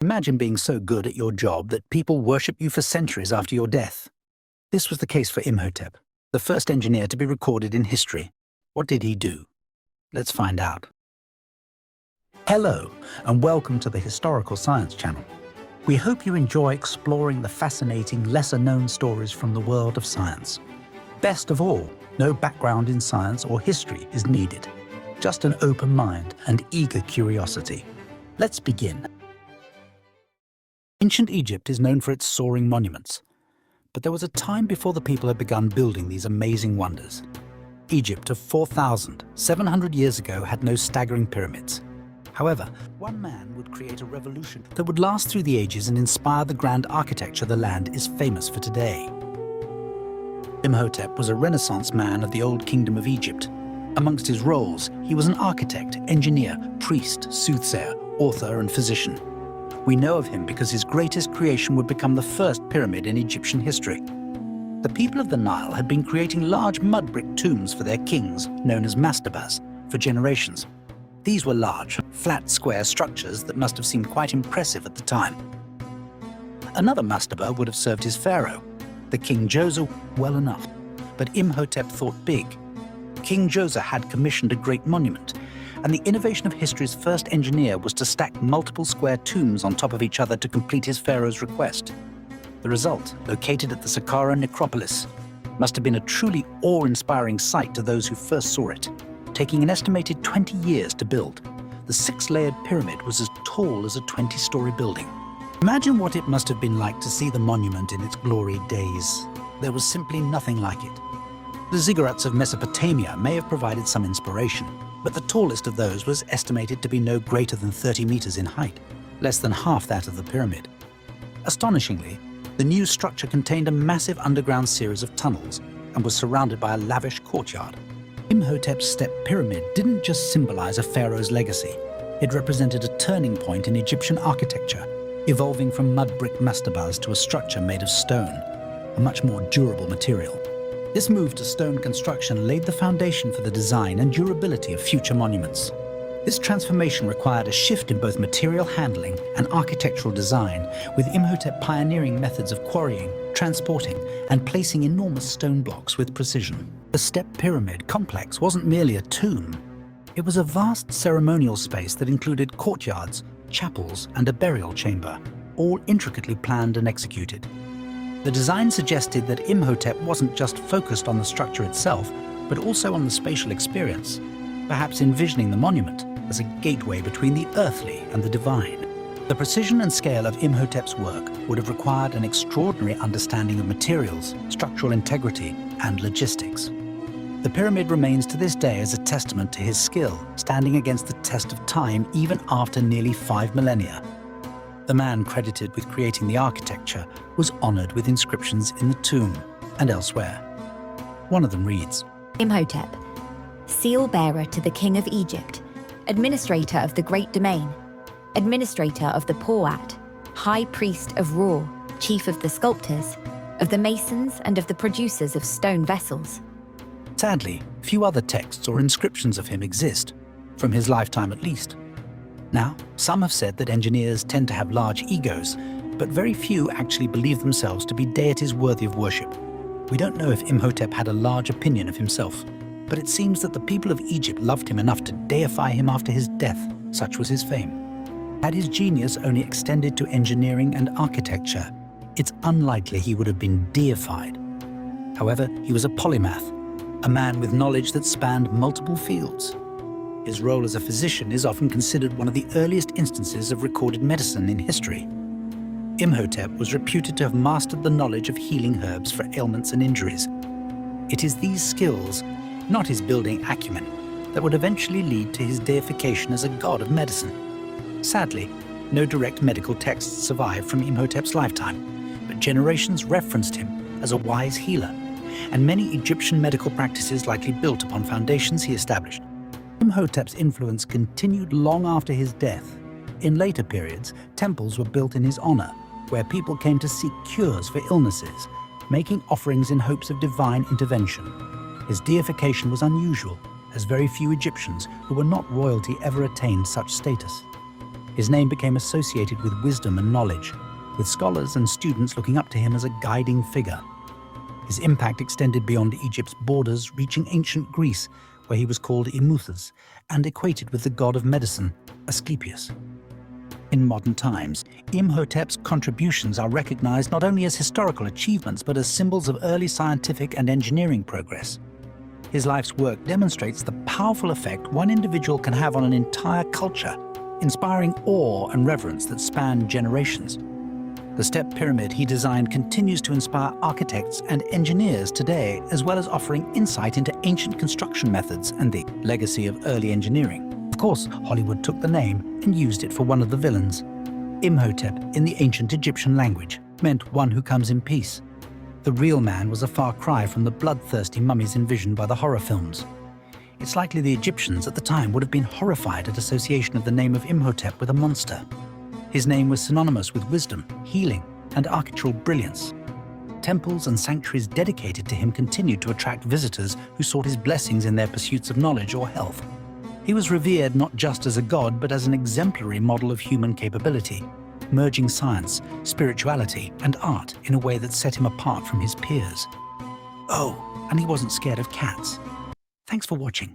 Imagine being so good at your job that people worship you for centuries after your death. This was the case for Imhotep, the first engineer to be recorded in history. What did he do? Let's find out. Hello, and welcome to the Historical Science Channel. We hope you enjoy exploring the fascinating, lesser-known stories from the world of science. Best of all, no background in science or history is needed. Just an open mind and eager curiosity. Let's begin. Ancient Egypt is known for its soaring monuments. But there was a time before the people had begun building these amazing wonders. Egypt of 4,700 years ago had no staggering pyramids. However, one man would create a revolution that would last through the ages and inspire the grand architecture the land is famous for today. Imhotep was a Renaissance man of the Old Kingdom of Egypt. Amongst his roles, he was an architect, engineer, priest, soothsayer, author, and physician. We know of him because his greatest creation would become the first pyramid in Egyptian history. The people of the Nile had been creating large mud brick tombs for their kings, known as mastabas, for generations. These were large, flat, square structures that must have seemed quite impressive at the time. Another mastaba would have served his pharaoh, the King Djoser, well enough. But Imhotep thought big. King Djoser had commissioned a great monument, and the innovation of history's first engineer was to stack multiple square tombs on top of each other to complete his pharaoh's request. The result, located at the Saqqara necropolis, must have been a truly awe-inspiring sight to those who first saw it. Taking an estimated 20 years to build, the 6-layered pyramid was as tall as a 20-story building. Imagine what it must have been like to see the monument in its glory days. There was simply nothing like it. The ziggurats of Mesopotamia may have provided some inspiration, but the tallest of those was estimated to be no greater than 30 meters in height, less than half that of the pyramid. Astonishingly, the new structure contained a massive underground series of tunnels and was surrounded by a lavish courtyard. Imhotep's step pyramid didn't just symbolize a pharaoh's legacy. It represented a turning point in Egyptian architecture, evolving from mud brick mastabas to a structure made of stone, a much more durable material. This move to stone construction laid the foundation for the design and durability of future monuments. This transformation required a shift in both material handling and architectural design, with Imhotep pioneering methods of quarrying, transporting, and placing enormous stone blocks with precision. The step pyramid complex wasn't merely a tomb. It was a vast ceremonial space that included courtyards, chapels, and a burial chamber, all intricately planned and executed. The design suggested that Imhotep wasn't just focused on the structure itself, but also on the spatial experience, perhaps envisioning the monument as a gateway between the earthly and the divine. The precision and scale of Imhotep's work would have required an extraordinary understanding of materials, structural integrity, and logistics. The pyramid remains to this day as a testament to his skill, standing against the test of time even after nearly 5 millennia. The man credited with creating the architecture was honored with inscriptions in the tomb and elsewhere. One of them reads, Imhotep, seal bearer to the King of Egypt, administrator of the Great Domain, administrator of the Poat, high priest of Ra, chief of the sculptors, of the masons and of the producers of stone vessels. Sadly, few other texts or inscriptions of him exist, from his lifetime at least. Now, some have said that engineers tend to have large egos, but very few actually believe themselves to be deities worthy of worship. We don't know if Imhotep had a large opinion of himself, but it seems that the people of Egypt loved him enough to deify him after his death. Such was his fame. Had his genius only extended to engineering and architecture, it's unlikely he would have been deified. However, he was a polymath, a man with knowledge that spanned multiple fields. His role as a physician is often considered one of the earliest instances of recorded medicine in history. Imhotep was reputed to have mastered the knowledge of healing herbs for ailments and injuries. It is these skills, not his building acumen, that would eventually lead to his deification as a god of medicine. Sadly, no direct medical texts survive from Imhotep's lifetime, but generations referenced him as a wise healer, and many Egyptian medical practices likely built upon foundations he established. Imhotep's influence continued long after his death. In later periods, temples were built in his honor, where people came to seek cures for illnesses, making offerings in hopes of divine intervention. His deification was unusual, as very few Egyptians who were not royalty ever attained such status. His name became associated with wisdom and knowledge, with scholars and students looking up to him as a guiding figure. His impact extended beyond Egypt's borders, reaching ancient Greece, where he was called Imhotep and equated with the god of medicine, Asclepius. In modern times, Imhotep's contributions are recognized not only as historical achievements but as symbols of early scientific and engineering progress. His life's work demonstrates the powerful effect one individual can have on an entire culture, inspiring awe and reverence that span generations. The step pyramid he designed continues to inspire architects and engineers today, as well as offering insight into ancient construction methods and the legacy of early engineering. Of course, Hollywood took the name and used it for one of the villains. Imhotep, in the ancient Egyptian language, meant one who comes in peace. The real man was a far cry from the bloodthirsty mummies envisioned by the horror films. It's likely the Egyptians at the time would have been horrified at association of the name of Imhotep with a monster. His name was synonymous with wisdom, healing, and architectural brilliance. Temples and sanctuaries dedicated to him continued to attract visitors who sought his blessings in their pursuits of knowledge or health. He was revered not just as a god, but as an exemplary model of human capability, merging science, spirituality, and art in a way that set him apart from his peers. Oh, and he wasn't scared of cats. Thanks for watching.